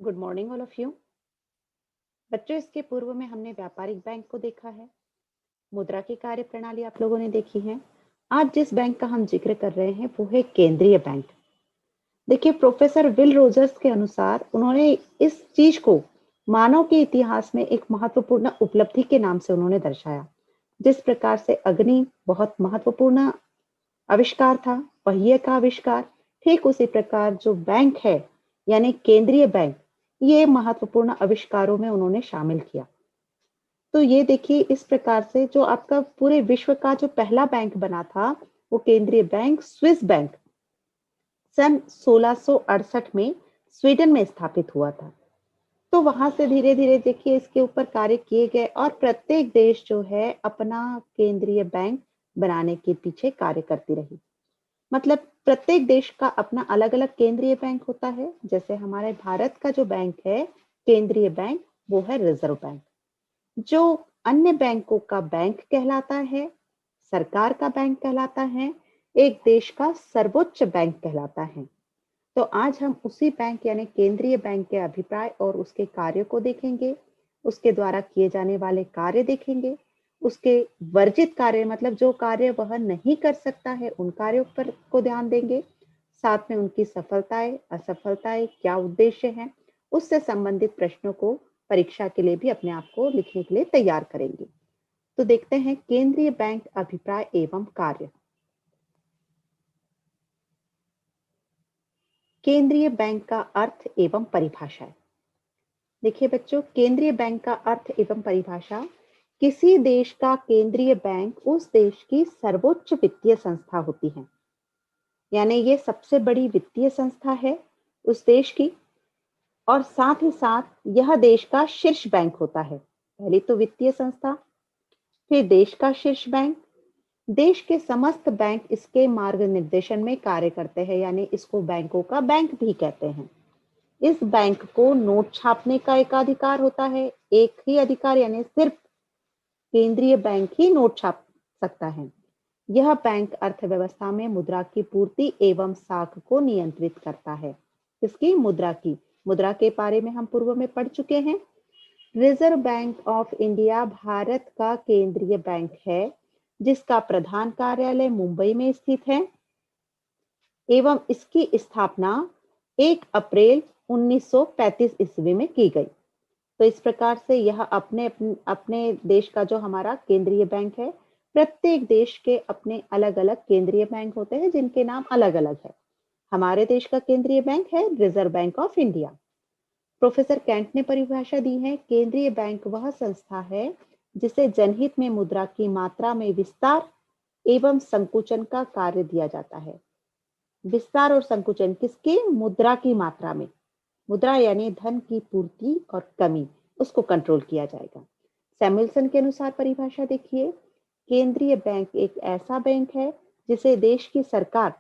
Good morning all of you. बच्चों, इसके पूर्व में हमने व्यापारिक बैंक को देखा है। मुद्रा की कार्य प्रणाली आप लोगों ने देखी है। आज जिस बैंक का हम जिक्र कर रहे हैं वो है केंद्रीय बैंक। देखिए, प्रोफेसर विल रोजर्स के अनुसार उन्होंने इस चीज को मानव के इतिहास में एक महत्वपूर्ण उपलब्धि के नाम से उन्होंने दर्शाया। जिस प्रकार से अग्नि बहुत महत्वपूर्ण आविष्कार था, पहिए का आविष्कार, ठीक उसी प्रकार जो बैंक है यानी केंद्रीय बैंक, ये महत्वपूर्ण आविष्कारों में उन्होंने शामिल किया। तो ये देखिए, इस प्रकार से जो आपका पूरे विश्व का जो पहला बैंक बना था वो केंद्रीय बैंक स्विस बैंक सन 1668 में स्वीडन में स्थापित हुआ था। तो वहां से धीरे धीरे देखिए इसके ऊपर कार्य किए गए और प्रत्येक देश जो है अपना केंद्रीय बैंक बनाने के पीछे कार्य करती रही। मतलब प्रत्येक देश का अपना अलग-अलग केंद्रीय बैंक होता है। जैसे हमारे भारत का जो बैंक है केंद्रीय बैंक, वो है रिजर्व बैंक। जो अन्य बैंकों का बैंक कहलाता है, सरकार का बैंक कहलाता है, एक देश का सर्वोच्च बैंक कहलाता है। तो आज हम उसी बैंक यानी केंद्रीय बैंक के अभिप्राय और उसके कार्यों को देखेंगे, उसके द्वारा किए जाने वाले कार्य देखेंगे, उसके वर्जित कार्य मतलब जो कार्य वह नहीं कर सकता है उन कार्यों पर को ध्यान देंगे। साथ में उनकी सफलताएं, असफलताएं, क्या उद्देश्य हैं, उससे संबंधित प्रश्नों को परीक्षा के लिए भी अपने आप को लिखने के लिए तैयार करेंगे। तो देखते हैं केंद्रीय बैंक अभिप्राय एवं कार्य। केंद्रीय बैंक का अर्थ एवं परिभाषा। देखिए बच्चों, केंद्रीय बैंक का अर्थ एवं परिभाषा, किसी देश का केंद्रीय बैंक उस देश की सर्वोच्च वित्तीय संस्था होती है। यानी ये सबसे बड़ी वित्तीय संस्था है उस देश की, और साथ ही साथ यह देश का शीर्ष बैंक होता है। पहली तो वित्तीय संस्था, फिर देश का शीर्ष बैंक। देश के समस्त बैंक इसके मार्गनिर्देशन में कार्य करते हैं, यानी इसको बैंकों का बैंक भी कहते हैं। इस बैंक को नोट छापने का एक अधिकार होता है, एक ही अधिकार, यानी सिर्फ केंद्रीय बैंक ही नोट छाप सकता है। यह बैंक अर्थव्यवस्था में मुद्रा की पूर्ति एवं साख को नियंत्रित करता है। किसकी? मुद्रा की। मुद्रा के बारे में हम पूर्व में पढ़ चुके हैं। Reserve Bank of India Bharat का केंद्रीय बैंक है, जिसका प्रधान कार्यालय मुंबई में स्थित है एवं इसकी स्थापना 1 अप्रैल 1935 ईस्वी में की गई। तो इस प्रकार से यह अपने अपने देश का जो हमारा केंद्रीय बैंक है, प्रत्येक देश के अपने अलग-अलग केंद्रीय बैंक होते हैं जिनके नाम अलग-अलग है। हमारे देश का केंद्रीय बैंक है Reserve Bank of India. Professor Kent ने परिभाषा दी है, केंद्रीय बैंक वह संस्था है जिसे जनहित में मुद्रा की मात्रा में विस्तार एवं संकुचन का कार्य दिया जाता है। विस्तार और संकुचन किसके? मुद्रा की मात्रा में। मुद्रा यानी धन की पूर्ति और कमी, उसको कंट्रोल किया जाएगा। सैमुअल्सन के अनुसार परिभाषा देखिए, केंद्रीय बैंक एक ऐसा बैंक है जिसे देश की सरकार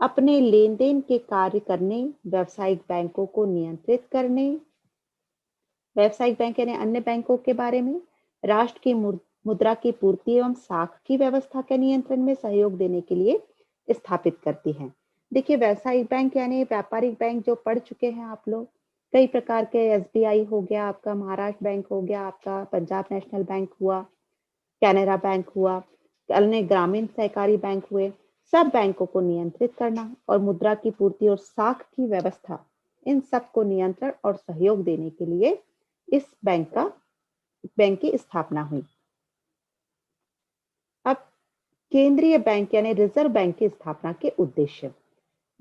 अपने लेन देन के कार्य करने, व्यावसायिक बैंकों को नियंत्रित करने, व्यावसायिक बैंक यानी अन्य बैंकों के बारे में, राष्ट्र की मुद्रा की पूर्ति एवं साख की व्यवस्था के नियंत्रण में सहयोग देने के लिए स्थापित करती है। देखिए, व्यावसायिक बैंक यानी व्यापारिक बैंक जो पढ़ चुके हैं आप लोग, कई प्रकार के एसबीआई हो गया, आपका महाराष्ट्र बैंक हो गया, आपका पंजाब नेशनल बैंक हुआ, कैनरा बैंक हुआ, अन्य ग्रामीण सहकारी बैंक हुए, सब बैंकों को नियंत्रित करना और मुद्रा की पूर्ति और साख की व्यवस्था, इन सब को नियंत्रण और सहयोग देने के लिए इस बैंक की स्थापना हुई। अब केंद्रीय बैंक यानी रिजर्व बैंक की स्थापना के उद्देश्य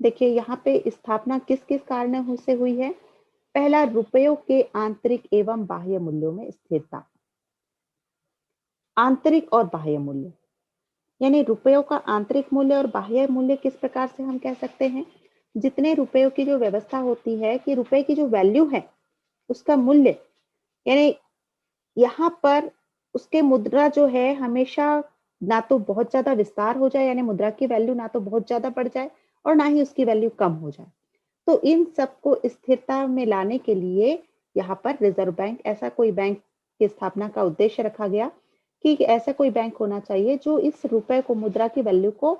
देखिए, यहाँ पे स्थापना किस किस कारणों से हुई है। पहला, रुपयों के आंतरिक एवं बाह्य मूल्यों में स्थिरता। आंतरिक और बाह्य मूल्य यानी रुपयों का आंतरिक मूल्य और बाह्य मूल्य किस प्रकार से हम कह सकते हैं, जितने रुपयों की जो व्यवस्था होती है कि रुपए की जो वैल्यू है उसका मूल्य, यानी यहाँ पर उसके मुद्रा जो है हमेशा ना तो बहुत ज्यादा विस्तार हो जाए, यानी मुद्रा की वैल्यू ना तो बहुत ज्यादा बढ़ जाए और ना ही उसकी वैल्यू कम हो जाए। तो इन सबको स्थिरता में लाने के लिए यहाँ पर रिजर्व बैंक, ऐसा कोई बैंक की स्थापना का उद्देश्य रखा गया कि ऐसा कोई बैंक होना चाहिए जो इस रुपए को, मुद्रा की वैल्यू को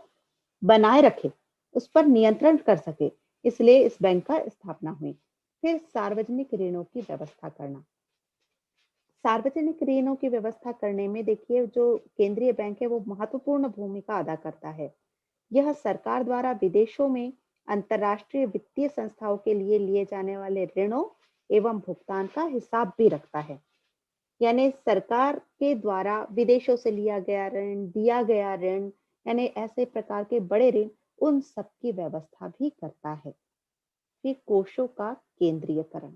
बनाए रखे, उस पर नियंत्रण कर सके। इसलिए इस बैंक का स्थापना हुई। फिर सार्वजनिक ऋणों की व्यवस्था करना। सार्वजनिक ऋणों की व्यवस्था करने में देखिए जो केंद्रीय बैंक है वो महत्वपूर्ण भूमिका अदा करता है। यह सरकार द्वारा विदेशों में अंतर्राष्ट्रीय वित्तीय संस्थाओं के लिए लिए जाने वाले ऋणों एवं भुगतान का हिसाब भी रखता है। यानी सरकार के द्वारा विदेशों से लिया गया ऋण, दिया गया ऋण, यानी ऐसे प्रकार के बड़े ऋण, उन सब की व्यवस्था भी करता है। फिर कोषों का केंद्रीयकरण।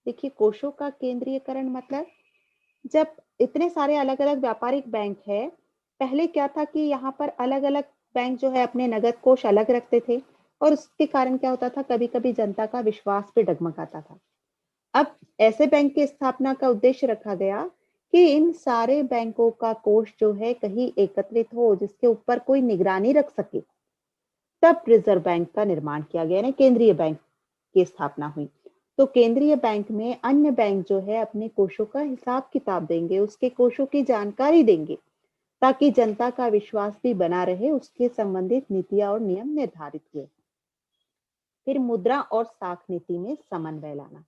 देखिए कोषों का केंद्रीयकरण मतलब जब इतने सारे अलग-अलग व्यापारिक बैंक है, पहले क्या था कि यहाँ पर अलग-अलग बैंक जो है अपने नगद कोष अलग रखते थे और उसके कारण क्या होता था कभी-कभी जनता का विश्वास भी डगमगाता था। अब ऐसे बैंक की स्थापना का उद्देश्य रखा गया कि इन सारे बैंकों का कोष जो है कहीं एकत्रित हो जिसके ऊपर कोई निगरानी रख सके। तब रिजर्व बैंक का निर्माण किया गया, यानी केंद्रीय बैंक की स्थापना हुई। तो केंद्रीय बैंक में अन्य बैंक जो है अपने कोषों का हिसाब किताब देंगे, उसके कोषों की जानकारी देंगे, ताकि जनता का विश्वास भी बना रहे, उसके संबंधित नीतियां और नियम निर्धारित हुए। फिर मुद्रा और साख नीति में समन्वय लाना।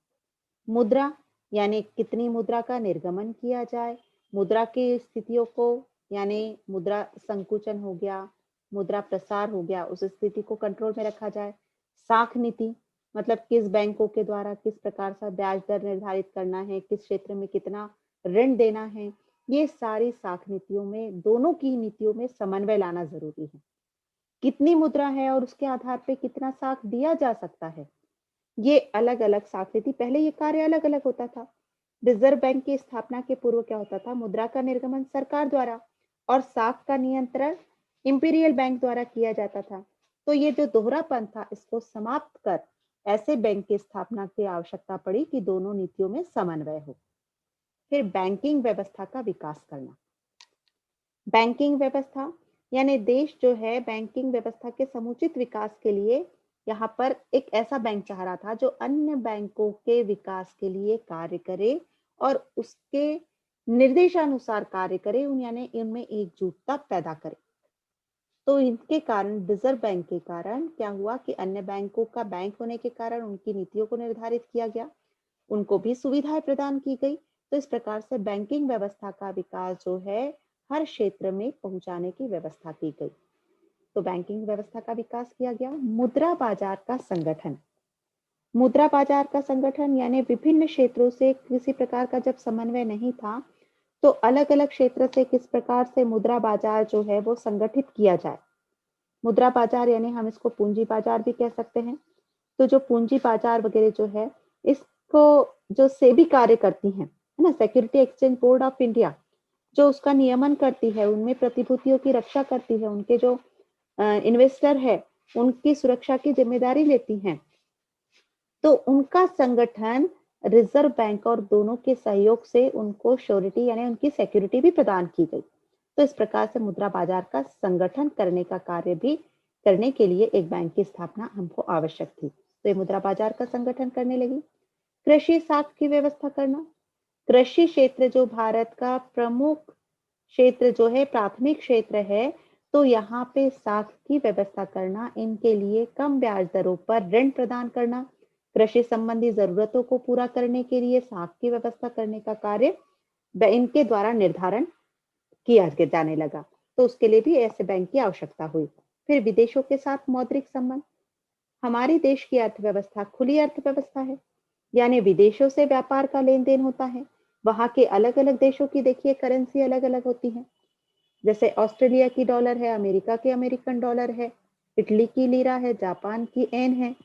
मुद्रा यानी कितनी मुद्रा का निर्गमन किया जाए, मुद्रा की स्थितियों को, यानी मुद्रा संकुचन हो गया, मुद्रा प्रसार हो गया, उस स्थिति को कंट्रोल में रखा जाए। साख नीति मतलब किस बैंकों के द्वारा किस प्रकार का ब्याज दर निर्धारित करना है, किस क्षेत्र में कितना ऋण देना है, ये सारी साख नीतियों में, दोनों की नीतियों में समन्वय लाना जरूरी है। कितनी मुद्रा है और उसके आधार पे कितना साख दिया जा सकता है, ये अलग-अलग साख नीति, पहले ये कार्य अलग-अलग होता था। रिजर्व बैंक की स्थापना के पूर्व क्या होता था, मुद्रा का निर्गमन सरकार द्वारा और साख का नियंत्रण इंपीरियल बैंक द्वारा किया जाता था। तो ये जो दोहरापन था इसको समाप्त कर ऐसे बैंक की स्थापना की आवश्यकता पड़ी कि दोनों नीतियों में समन्वय हो। फिर बैंकिंग व्यवस्था का विकास करना। बैंकिंग व्यवस्था यानी देश जो है बैंकिंग व्यवस्था के समुचित विकास के लिए यहाँ पर एक ऐसा बैंक चाह रहा था जो अन्य बैंकों के विकास के लिए कार्य करे और उसके निर्देशानुसार कार्य करे, उन यानी इनमें एकजुटता पैदा करे। तो इनके कारण रिजर्व बैंक के कारण क्या हुआ कि अन्य बैंकों का बैंक होने के कारण उनकी नीतियों को निर्धारित किया गया, उनको भी सुविधाएं प्रदान की गई। तो इस प्रकार से बैंकिंग व्यवस्था का विकास जो है हर क्षेत्र में पहुंचाने की व्यवस्था की गई। तो बैंकिंग व्यवस्था का विकास किया गया। मुद्रा बाजार का संगठन। मुद्रा बाजार का संगठन यानी विभिन्न क्षेत्रों से किसी प्रकार का जब समन्वय नहीं था, तो अलग अलग क्षेत्र से किस प्रकार से मुद्रा बाजार जो है वो संगठित किया जाए। मुद्रा बाजार यानी हम इसको पूंजी बाजार भी कह सकते हैं। तो जो पूंजी बाजार वगैरह जो है इसको जो सेबी कार्य करती हैं, है ना, security exchange board of India, जो उसका नियमन करती है, उनमें प्रतिभूतियों की रक्षा करती है, उनके जो इन्वेस्टर है उनकी सुरक्षा की जिम्मेदारी लेती हैं। तो उनका संगठन रिजर्व बैंक और दोनों के सहयोग से उनको श्योरिटी यानी उनकी सिक्योरिटी भी प्रदान की गई। तो इस प्रकार से मुद्रा बाजार का संगठन करने का कार्य भी करने के लिए एक बैंक की स्थापना हमको आवश्यक थी। तो ये मुद्रा बाजार का संगठन करने लगी। कृषि साख की व्यवस्था करना। कृषि क्षेत्र जो भारत का प्रमुख क्षेत्र जो है, प्राथमिक क्षेत्र है, तो यहाँ पे साख की व्यवस्था करना, इनके लिए कम ब्याज दरों पर ऋण प्रदान करना, कृषि संबंधी जरूरतों को पूरा करने के लिए साख की व्यवस्था करने का कार्य इनके द्वारा निर्धारण किया जाने लगा। तो उसके लिए भी ऐसे बैंक की आवश्यकता हुई। फिर विदेशों के साथ मौद्रिक संबंध। हमारी देश की अर्थव्यवस्था खुली अर्थव्यवस्था है, यानी विदेशों से व्यापार का लेन देन होता है। वहां के अलग अलग देशों की देखिए करेंसी अलग अलग होती है। जैसे ऑस्ट्रेलिया की डॉलर है, अमेरिका की अमेरिकन डॉलर है, इटली की लीरा है, जापान की एन है,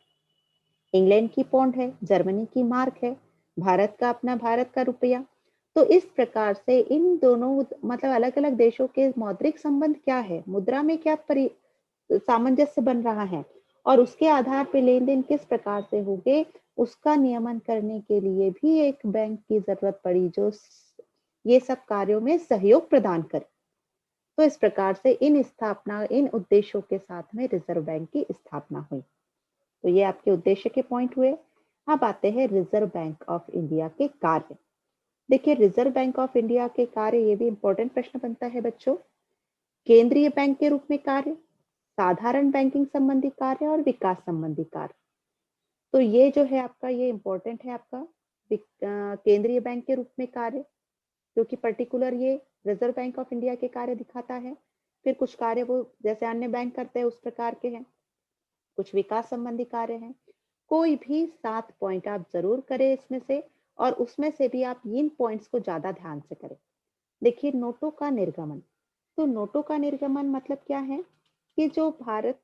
इंग्लैंड की पौंड है, जर्मनी की मार्क है, भारत का अपना भारत का रुपया। तो इस प्रकार से इन दोनों मतलब अलग अलग देशों के मौद्रिक संबंध क्या है, मुद्रा में क्या सामंजस्य बन रहा है और उसके आधार पर लेन देन किस प्रकार से होंगे, उसका नियमन करने के लिए भी एक बैंक की जरूरत पड़ी जो ये सब कार्यों में सहयोग प्रदान करे। तो इस प्रकार से इन उद्देश्यों के साथ में रिजर्व बैंक की स्थापना हुई। तो ये आपके उद्देश्य के पॉइंट हुए। अब आते हैं रिजर्व बैंक ऑफ इंडिया के कार्य। देखिए रिजर्व बैंक ऑफ इंडिया के कार्य, ये भी इंपॉर्टेंट प्रश्न बनता है बच्चों। केंद्रीय बैंक के रूप में कार्य, साधारण बैंकिंग संबंधी कार्य और विकास संबंधी कार्य। तो ये जो है आपका, ये इम्पोर्टेंट है आपका केंद्रीय बैंक के रूप में कार्य, क्योंकि पर्टिकुलर ये रिजर्व बैंक ऑफ इंडिया के कार्य दिखाता है। फिर कुछ कार्य वो जैसे अन्य बैंक करते हैं उस प्रकार के हैं, कुछ विकास संबंधी कार्य हैं। कोई भी 7 पॉइंट आप जरूर करें इसमें से, और उसमें से भी आप इन पॉइंट्स को ज्यादा ध्यान से करें। देखिए, नोटों का निर्गमन। तो नोटों का निर्गमन मतलब क्या है कि जो भारत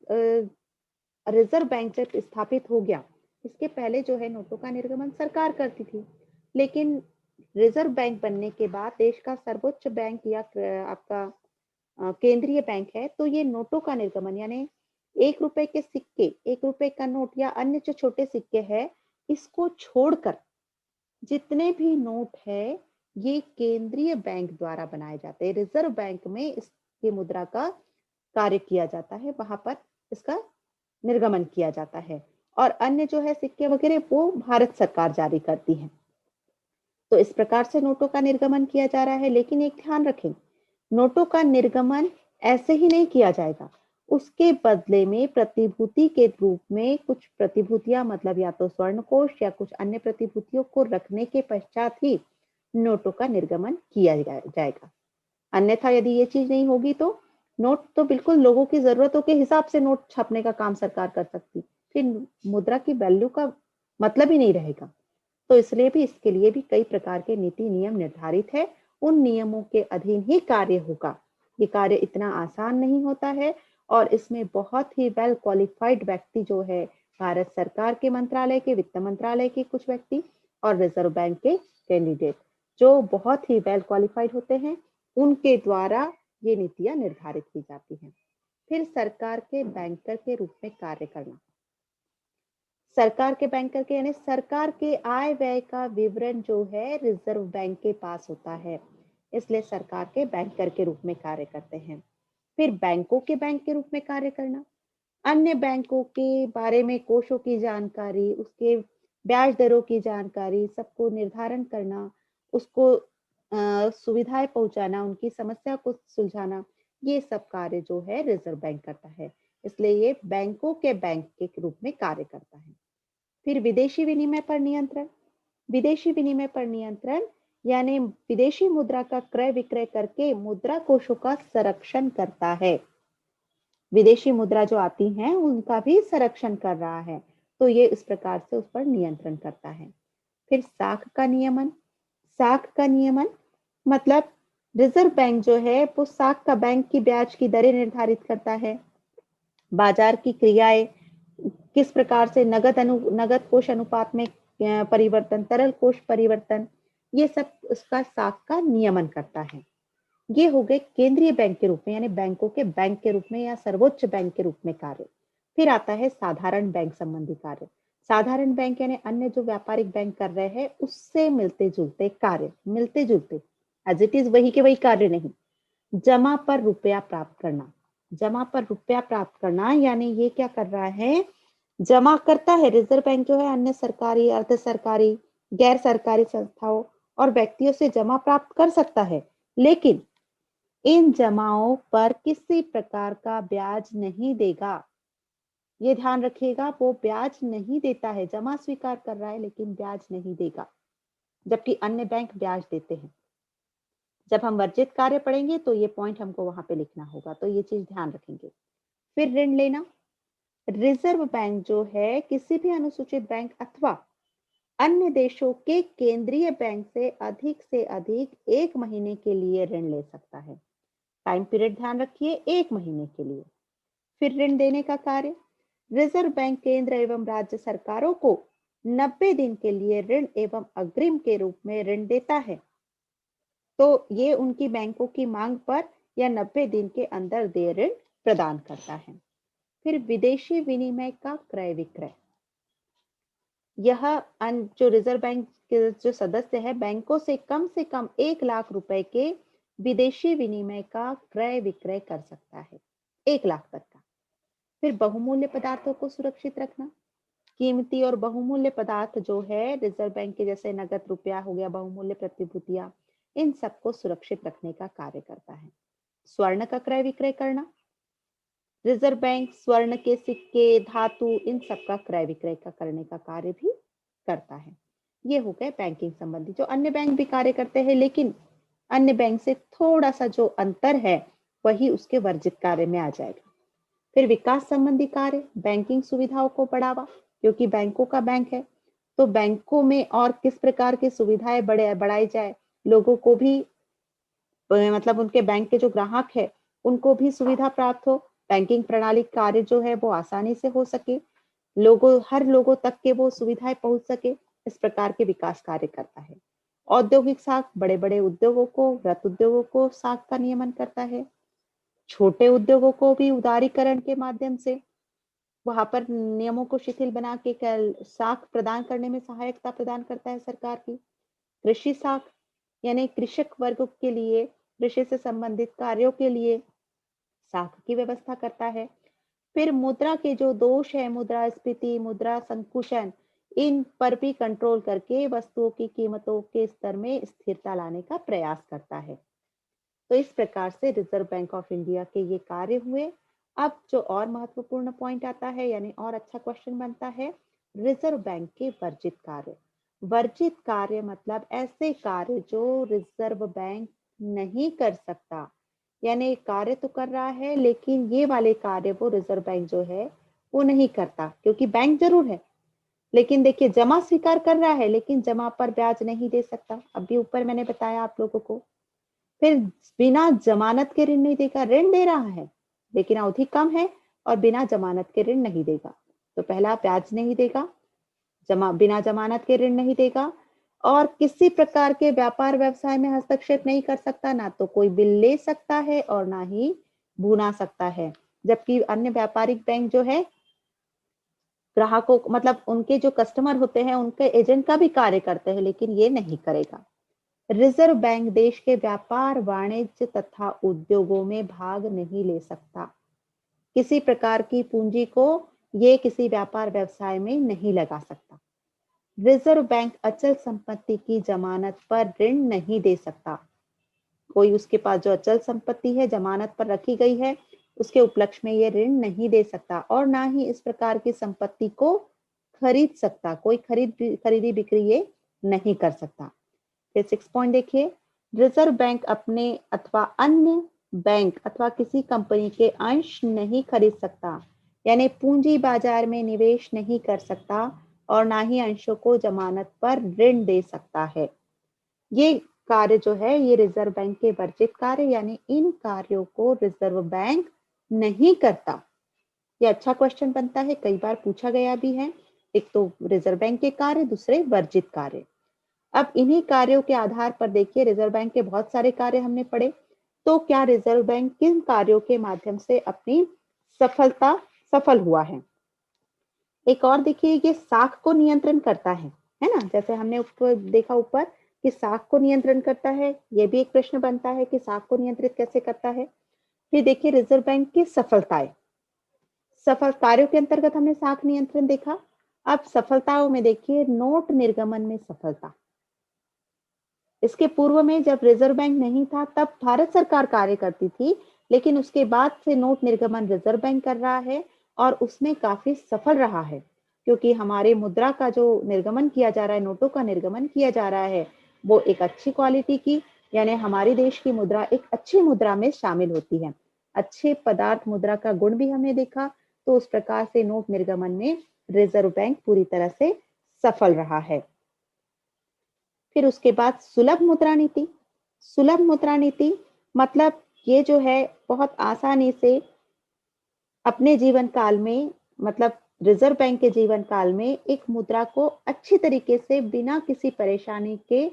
रिजर्व बैंक जब स्थापित हो गया, इसके पहले जो है नोटों का निर्गमन सरकार करती थी। लेकिन रिजर्व बैंक बनने के बाद देश का सर्वोच्च बैंक या आपका केंद्रीय बैंक है, तो ये नोटों का निर्गमन यानी 1 रुपए के सिक्के, 1 रुपए का नोट या अन्य जो छोटे सिक्के हैं, इसको छोड़कर जितने भी नोट है, ये केंद्रीय बैंक द्वारा बनाए जाते हैं। रिजर्व बैंक में इसकी मुद्रा का कार्य किया जाता है, वहां पर इसका निर्गमन किया जाता है। और अन्य जो है सिक्के वगैरह वो भारत सरकार जारी करती है। तो इस प्रकार से नोटों का निर्गमन किया जा रहा है। लेकिन एक ध्यान रखें, नोटों का निर्गमन ऐसे ही नहीं किया जाएगा। उसके बदले में प्रतिभूति के रूप में कुछ प्रतिभूतियां, मतलब या तो स्वर्ण कोष या कुछ अन्य प्रतिभूतियों को रखने के पश्चात ही नोटों का निर्गमन किया जाएगा। अन्यथा यदि ये चीज नहीं होगी तो नोट तो बिल्कुल लोगों की जरूरतों के हिसाब से नोट छापने का काम सरकार कर सकती, फिर मुद्रा की वैल्यू का मतलब ही नहीं रहेगा। तो इसलिए भी इसके लिए भी कई प्रकार के नीति नियम निर्धारित है। उन नियमों के अधीन ही कार्य होगा। ये कार्य इतना आसान नहीं होता है, और इसमें बहुत ही वेल क्वालिफाइड व्यक्ति जो है, भारत सरकार के मंत्रालय के, वित्त मंत्रालय के कुछ व्यक्ति और रिजर्व बैंक के कैंडिडेट जो बहुत ही वेल क्वालिफाइड होते हैं, उनके द्वारा ये नीतियां निर्धारित की जाती हैं। फिर सरकार के बैंकर के रूप में कार्य करना। सरकार के बैंकर के यानी सरकार के आय व्यय का विवरण जो है रिजर्व बैंक के पास होता है, इसलिए सरकार के बैंकर के रूप में कार्य करते हैं। फिर बैंकों के बैंक के रूप में कार्य करना, अन्य बैंकों के बारे में कोषों की जानकारी, उसके ब्याज दरों की जानकारी, सबको निर्धारण करना, उसको सुविधाएं पहुंचाना, उनकी समस्या को सुलझाना, ये सब कार्य जो है रिजर्व बैंक करता है। इसलिए ये बैंकों के बैंक के रूप में कार्य करता है। फिर विदेशी विनिमय पर नियंत्रण। विदेशी विनिमय पर नियंत्रण यानी विदेशी मुद्रा का क्रय विक्रय करके मुद्रा कोषों का संरक्षण करता है। विदेशी मुद्रा जो आती हैं उनका भी संरक्षण कर रहा है, तो ये इस प्रकार से उस पर नियंत्रण करता है। फिर साख का नियमन। साख का नियमन मतलब रिजर्व बैंक जो है वो साख का बैंक की ब्याज की दरें निर्धारित करता है, बाजार की क्रियाएं किस प्रकार से नगद कोष अनुपात में परिवर्तन, तरल कोष परिवर्तन, ये सब उसका साख का नियमन करता है। ये हो गए केंद्रीय बैंक के रूप में यानी बैंकों के बैंक के रूप में या सर्वोच्च बैंक के रूप में कार्य। फिर आता है साधारण बैंक संबंधी कार्य। साधारण बैंक यानी अन्य जो व्यापारिक बैंक कर रहे हैं उससे मिलते जुलते कार्य, मिलते जुलते एज इट इज वही के वही कार्य नहीं। जमा पर रुपया प्राप्त करना। जमा पर रुपया प्राप्त करना यानी ये क्या कर रहा है, जमा करता है रिजर्व बैंक जो है अन्य सरकारी, अर्ध सरकारी, गैर सरकारी संस्थाओं और व्यक्तियों से जमा प्राप्त कर सकता है, लेकिन इन जमाओं पर किसी प्रकार का ब्याज नहीं देगा। ये ध्यान रखिएगा, वो ब्याज नहीं देता है। जमा स्वीकार कर रहा है लेकिन ब्याज नहीं देगा, जबकि अन्य बैंक ब्याज देते हैं। जब हम वर्जित कार्य पढ़ेंगे तो ये पॉइंट हमको वहां पे लिखना होगा, तो ये चीज ध्यान रखेंगे। फिर ऋण लेना। रिजर्व बैंक जो है किसी भी अनुसूचित बैंक अथवा अन्य देशों के केंद्रीय बैंक से अधिक 1 महीने के लिए ऋण ले सकता है। टाइम पीरियड ध्यान रखिए, 1 महीने के लिए। फिर ऋण देने का कार्य। रिजर्व बैंक केंद्र एवं राज्य सरकारों को 90 दिन के लिए ऋण एवं अग्रिम के रूप में ऋण देता है। तो ये उनकी बैंकों की मांग पर या 90 दिन के अंदर दे ऋण प्रदान करता है। फिर विदेशी विनिमय का क्रय विक्रय। यह जो रिजर्व बैंक के जो सदस्य है बैंकों से कम 1 लाख रुपए के विदेशी विनिमय का क्रय विक्रय कर सकता है, 1 लाख तक का। फिर बहुमूल्य पदार्थों को सुरक्षित रखना। कीमती और बहुमूल्य पदार्थ जो है रिजर्व बैंक के, जैसे नगद रुपया हो गया, बहुमूल्य प्रतिभूतियां, इन सबको सुरक्षित रखने का कार्य करता है। स्वर्ण का क्रय विक्रय करना। रिजर्व बैंक स्वर्ण के सिक्के, धातु, इन सब का क्रय विक्रय का करने का कार्य भी करता है। ये हो गए बैंकिंग संबंधी। जो अन्य बैंक भी कार्य करते हैं, लेकिन अन्य बैंक से थोड़ा सा जो अंतर है वही उसके वर्जित कार्य में आ जाएगा। फिर विकास संबंधी कार्य, बैंकिंग सुविधाओं को बढ़ावा, क्योंकि बैंकों का बैंक है तो बैंकों में और किस प्रकार की सुविधाएं बढ़ाई जाए, लोगों को भी मतलब उनके बैंक के जो ग्राहक है उनको भी सुविधा प्राप्त हो, बैंकिंग प्रणाली कार्य जो है वो आसानी से हो सके, हर लोगों तक के वो सुविधाएं पहुंच सके, इस प्रकार के विकास कार्य करता है। औद्योगिक साख, बड़े बड़े उद्योगों को, वृहत उद्योगों को साख का नियमन करता है। छोटे उद्योगों को भी उदारीकरण के माध्यम से वहां पर नियमों को शिथिल बना के साख प्रदान करने में सहायता प्रदान करता है सरकार की। कृषि साख यानी कृषक वर्ग के लिए कृषि से संबंधित कार्यों के लिए साख की व्यवस्था करता है। फिर मुद्रा के जो दोष है, मुद्रास्फीति, मुद्रा संकुचन, इन पर भी कंट्रोल करके वस्तुओं की कीमतों के स्तर में स्थिरता लाने का प्रयास करता है। तो इस प्रकार से रिजर्व बैंक ऑफ इंडिया के ये कार्य हुए। अब जो और महत्वपूर्ण पॉइंट आता है, यानी और अच्छा क्वेश्चन बनता है, रिजर्व बैंक के वर्जित कार्य। वर्जित कार्य मतलब ऐसे कार्य जो रिजर्व बैंक नहीं कर सकता, यानी कार्य तो कर रहा है लेकिन ये वाले कार्य वो रिजर्व बैंक जो है वो नहीं करता, क्योंकि बैंक जरूर है लेकिन देखिए जमा स्वीकार कर रहा है लेकिन जमा पर ब्याज नहीं दे सकता। अभी ऊपर मैंने बताया आप लोगों को। फिर बिना जमानत के ऋण नहीं देगा, ऋण दे रहा है लेकिन अवधि कम है और बिना जमानत के ऋण नहीं देगा। तो पहला ब्याज नहीं देगा, बिना जमानत के ऋण नहीं देगा, और किसी प्रकार के व्यापार व्यवसाय में हस्तक्षेप नहीं कर सकता, ना तो कोई बिल ले सकता है और ना ही भुना सकता है। जबकि अन्य व्यापारिक बैंक जो है ग्राहकों मतलब उनके जो कस्टमर होते हैं उनके एजेंट का भी कार्य करते हैं, लेकिन ये नहीं करेगा। रिजर्व बैंक देश के व्यापार, वाणिज्य तथा उद्योगों में भाग नहीं ले सकता। किसी प्रकार की पूंजी को ये किसी व्यापार व्यवसाय में नहीं लगा सकता। रिजर्व बैंक अचल संपत्ति की जमानत पर ऋण नहीं दे सकता। कोई उसके पास जो अचल संपत्ति है जमानत पर रखी गई है उसके उपलक्ष्य में ये ऋण नहीं दे सकता, और ना ही इस प्रकार की संपत्ति को खरीद सकता। कोई खरीदी बिक्री ये नहीं कर सकता। फिर 6 पॉइंट देखिए, रिजर्व बैंक अपने अथवा अन्य बैंक अथवा किसी कंपनी के अंश नहीं खरीद सकता, यानी पूंजी बाजार में निवेश नहीं कर सकता और ना ही अंशों को जमानत पर ऋण दे सकता है। ये कार्य जो है ये रिजर्व बैंक के वर्जित कार्य, यानी इन कार्यों को रिजर्व बैंक नहीं करता। ये अच्छा क्वेश्चन बनता है, कई बार पूछा गया भी है। एक तो रिजर्व बैंक के कार्य, दूसरे वर्जित कार्य। अब इन्हीं कार्यों के आधार पर देखिए रिजर्व बैंक के बहुत सारे कार्य हमने पढ़े, तो क्या रिजर्व बैंक किन कार्यों के माध्यम से अपनी सफल हुआ है। एक और देखिए, ये साख को नियंत्रण करता है ना, जैसे हमने ऊपर देखा ऊपर कि साख को नियंत्रण करता है, ये भी एक प्रश्न बनता है कि साख को नियंत्रित कैसे करता है। फिर देखिए रिजर्व बैंक की सफलताएं, सफल कार्यों के अंतर्गत हमने साख नियंत्रण देखा। अब सफलताओं में देखिए नोट निर्गमन में सफलता। इसके पूर्व में जब रिजर्व बैंक नहीं था तब भारत सरकार कार्य करती थी, लेकिन उसके बाद से नोट निर्गमन रिजर्व बैंक कर रहा है और उसमें काफी सफल रहा है, क्योंकि हमारे मुद्रा का जो निर्गमन किया जा रहा है, नोटों का निर्गमन किया जा रहा है, वो एक अच्छी क्वालिटी की, यानी हमारे देश की मुद्रा एक अच्छी मुद्रा में शामिल होती है। अच्छे पदार्थ मुद्रा का गुण भी हमने देखा, तो उस प्रकार से नोट निर्गमन में रिजर्व बैंक पूरी तरह से सफल रहा है। फिर उसके बाद सुलभ मुद्रा नीति। सुलभ मुद्रा नीति मतलब ये जो है बहुत आसानी से अपने जीवन काल में, मतलब रिजर्व बैंक के जीवन काल में एक मुद्रा को अच्छी तरीके से बिना किसी परेशानी के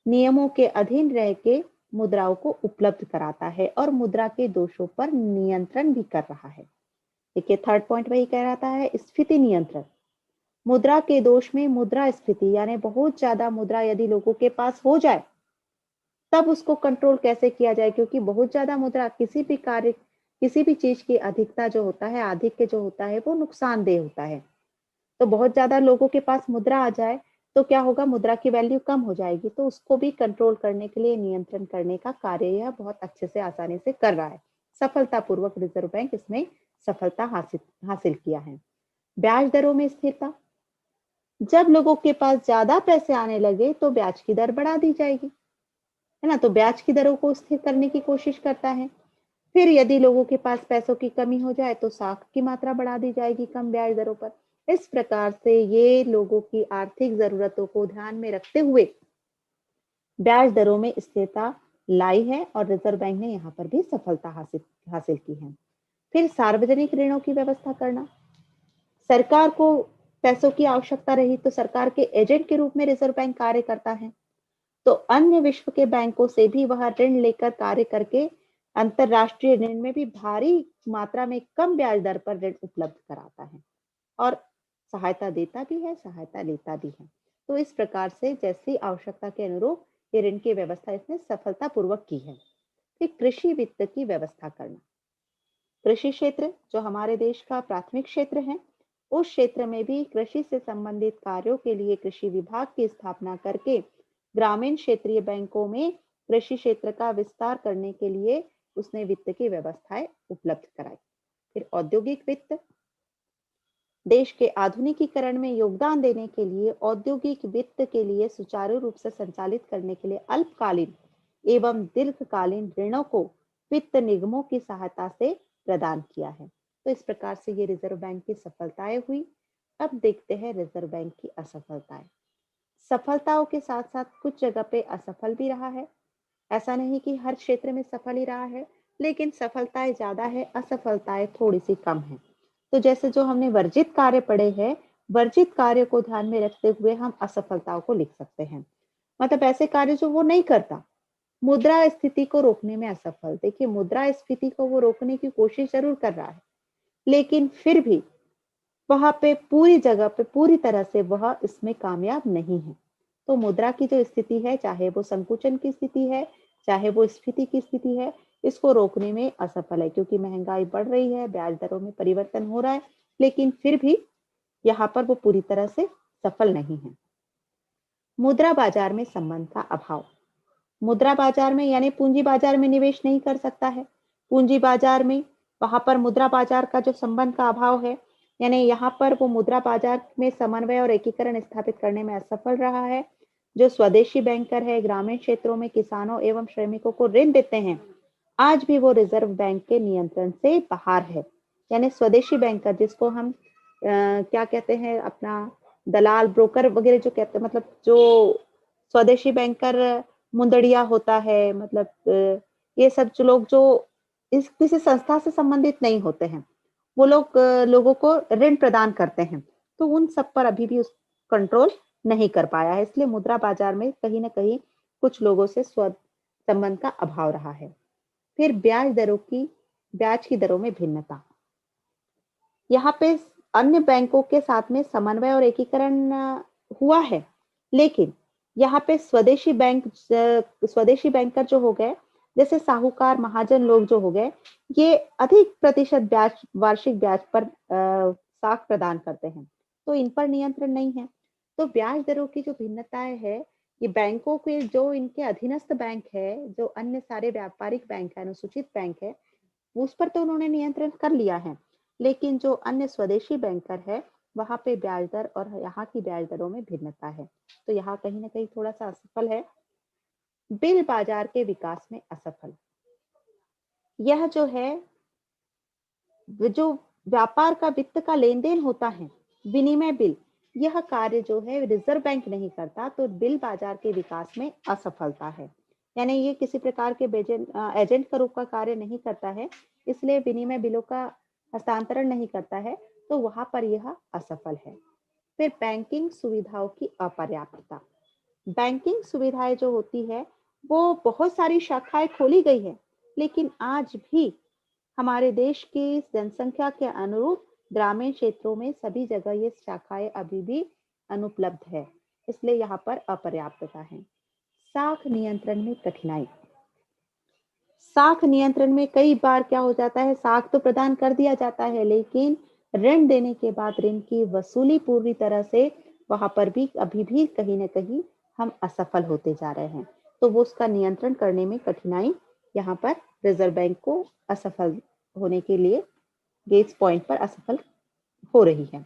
नियमों के अधीन रह के मुद्राओं को उपलब्ध कराता है और मुद्रा के दोषों पर नियंत्रण भी कर रहा है। देखिए थर्ड पॉइंट वही कह रहा है, स्फीति नियंत्रण। मुद्रा के दोष में मुद्रा स्फीति, यानी बहुत ज्यादा मुद्रा यदि लोगों के पास हो जाए तब उसको कंट्रोल कैसे किया जाए, क्योंकि बहुत ज्यादा मुद्रा किसी भी कार्य, किसी भी चीज की अधिकता जो होता है, आधिक्य जो होता है, वो नुकसानदेह होता है। तो बहुत ज्यादा लोगों के पास मुद्रा आ जाए तो क्या होगा, मुद्रा की वैल्यू कम हो जाएगी, तो उसको भी कंट्रोल करने के लिए, नियंत्रण करने का कार्य यह बहुत अच्छे से आसानी से कर रहा है। सफलतापूर्वक रिजर्व बैंक इसमें सफलता हासिल किया है। ब्याज दरों में स्थिरता, जब लोगों के पास ज्यादा पैसे आने लगे तो ब्याज की दर बढ़ा दी जाएगी, है ना? तो ब्याज की दरों को स्थिर करने की कोशिश करता है। फिर यदि लोगों के पास पैसों की कमी हो जाए तो साख की मात्रा बढ़ा दी जाएगी कम ब्याज दरों पर। इस प्रकार से ये लोगों की आर्थिक जरूरतों को ध्यान में रखते हुए ब्याज दरों में स्थिरता लाई है और रिजर्व बैंक ने यहाँ पर भी सफलता हासिल हासिल की है। फिर सार्वजनिक ऋणों की व्यवस्था करना, सरकार को पैसों की आवश्यकता रही तो सरकार के एजेंट के रूप में रिजर्व बैंक कार्य करता है। तो अन्य विश्व के बैंकों से भी वह ऋण लेकर कार्य करके अंतरराष्ट्रीय ऋण में भी भारी मात्रा में कम ब्याज दर पर ऋण उपलब्ध कराता है और सहायता देता भी है, सहायता लेता भी है। तो इस प्रकार से जैसी आवश्यकता के अनुरूप ये ऋण की व्यवस्था इसने सफलतापूर्वक की है। फिर कृषि वित्त की व्यवस्था करना, कृषि क्षेत्र जो हमारे देश का प्राथमिक क्षेत्र है, उस क्षेत्र में भी कृषि से संबंधित कार्यों के लिए कृषि विभाग की स्थापना करके ग्रामीण क्षेत्रीय बैंकों में कृषि क्षेत्र का विस्तार करने के लिए उसने वित्त की व्यवस्थाएं उपलब्ध कराई। फिर औद्योगिक वित्त, देश के आधुनिकीकरण में योगदान देने के लिए औद्योगिक वित्त के लिए सुचारू रूप से संचालित करने के लिए अल्पकालीन एवं दीर्घकालीन ऋणों को वित्त निगमों की सहायता से प्रदान किया है। तो इस प्रकार से ये रिजर्व बैंक की सफलताएं हुई। अब देखते हैं रिजर्व बैंक की असफलताएं। सफलताओं के साथ साथ कुछ जगह पे असफल भी रहा है। ऐसा नहीं कि हर क्षेत्र में सफल ही रहा है, लेकिन सफलताएं ज्यादा है, असफलताएं थोड़ी सी कम है। तो जैसे जो हमने वर्जित कार्य पढ़े हैं, वर्जित कार्य को ध्यान में रखते हुए हम असफलताओं को लिख सकते हैं। मतलब ऐसे कार्य जो वो नहीं करता। मुद्रा स्थिति को रोकने में असफल, देखिए मुद्रा स्फीति को वो रोकने की कोशिश जरूर कर रहा है, लेकिन फिर भी वहां पे पूरी जगह पे पूरी तरह से वह इसमें कामयाब नहीं है। तो मुद्रा की जो स्थिति है, चाहे वो संकुचन की स्थिति है, चाहे वो स्फीति की स्थिति है, इसको रोकने में असफल है, क्योंकि महंगाई बढ़ रही है, ब्याज दरों में परिवर्तन हो रहा है, लेकिन फिर भी यहाँ पर वो पूरी तरह से सफल नहीं है। मुद्रा बाजार में संबंध का अभाव, मुद्रा बाजार में यानी पूंजी बाजार में निवेश नहीं कर सकता है। पूंजी बाजार में वहां पर मुद्रा बाजार का जो संबंध का अभाव है, यानी यहाँ पर वो मुद्रा बाजार में समन्वय और एकीकरण स्थापित करने में असफल रहा है। जो स्वदेशी बैंकर है, ग्रामीण क्षेत्रों में किसानों एवं श्रमिकों को ऋण देते हैं, आज भी वो रिजर्व बैंक के नियंत्रण से बाहर है। यानी स्वदेशी बैंकर जिसको हम क्या कहते हैं, अपना दलाल ब्रोकर वगैरह जो कहते हैं, मतलब जो स्वदेशी बैंकर मुंदड़िया होता है, मतलब ये सब जो लोग जो इस किसी संस्था से संबंधित नहीं होते हैं, वो लोग लोगों को ऋण प्रदान करते हैं, तो उन सब पर अभी भी उस कंट्रोल नहीं कर पाया है। इसलिए मुद्रा बाजार में कहीं ना कहीं कुछ लोगों से स्व संबंध का अभाव रहा है। फिर ब्याज की दरों में भिन्नता, यहाँ पे अन्य बैंकों के साथ में समन्वय और एकीकरण हुआ है, लेकिन यहाँ पे स्वदेशी बैंकर जो हो गए, जैसे साहूकार महाजन लोग जो हो गए, ये अधिक प्रतिशत ब्याज वार्षिक ब्याज पर साख प्रदान करते हैं, तो इन पर नियंत्रण नहीं है। तो ब्याज दरों की जो भिन्नताएं है, ये बैंकों के जो इनके अधीनस्थ बैंक है, जो अन्य सारे व्यापारिक बैंक है, अनुसूचित बैंक है, उस पर तो उन्होंने नियंत्रण कर लिया है, लेकिन जो अन्य स्वदेशी बैंकर है, वहां पे ब्याज दर और यहाँ की ब्याज दरों में भिन्नता है। तो यहाँ कहीं ना कहीं थोड़ा सा असफल है। बिल बाजार के विकास में असफल, यह जो है जो व्यापार का वित्त का लेन देन होता है, विनिमय बिल, यह कार्य जो है रिजर्व बैंक नहीं करता, तो बिल बाजार के विकास में असफलता है। यानी ये किसी प्रकार के एजेंट का रूप का कार्य नहीं करता है, इसलिए विनिमय बिलों का हस्तांतरण नहीं करता है, तो वहां पर यह असफल है। फिर बैंकिंग सुविधाओं की अपर्याप्तता, बैंकिंग सुविधाएं जो होती है वो बहुत सारी शाखाएं खोली गई है, लेकिन आज भी हमारे देश की जनसंख्या के अनुरूप ग्रामीण क्षेत्रों में सभी जगह ये शाखाएं अभी भी अनुपलब्ध है, इसलिए यहाँ पर अपर्याप्तता है। साख नियंत्रण में कठिनाई, साख नियंत्रण में कई बार क्या हो जाता है, साख तो प्रदान कर दिया जाता है, लेकिन ऋण देने के बाद ऋण की वसूली पूरी तरह से वहां पर भी अभी भी कहीं ना कहीं हम असफल होते जा रहे हैं। तो वो उसका नियंत्रण करने में कठिनाई यहाँ पर रिजर्व बैंक को असफल होने के लिए गेट्स पॉइंट पर असफल हो रही है।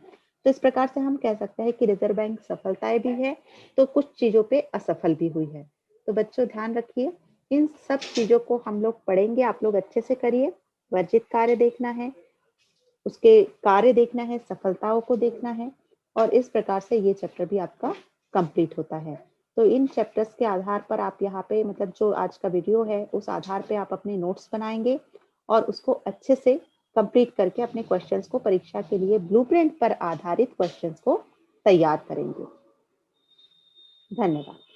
तो इस प्रकार से हम कह सकते हैं कि रिजर्व बैंक सफलताएं भी है तो कुछ चीजों पे असफल भी हुई है। तो बच्चों ध्यान रखिए, इन सब चीजों को हम लोग पढ़ेंगे, आप लोग अच्छे से करिए। वर्जित कार्य देखना है, उसके कार्य देखना है, सफलताओं को देखना है, और इस प्रकार से ये चैप्टर भी आपका कंप्लीट होता है। तो इन चैप्टर्स के आधार पर आप यहाँ पे मतलब जो आज का वीडियो है उस आधार पे आप अपने नोट्स बनाएंगे और उसको अच्छे से कंप्लीट करके अपने क्वेश्चंस को परीक्षा के लिए ब्लूप्रिंट पर आधारित क्वेश्चंस को तैयार करेंगे। धन्यवाद।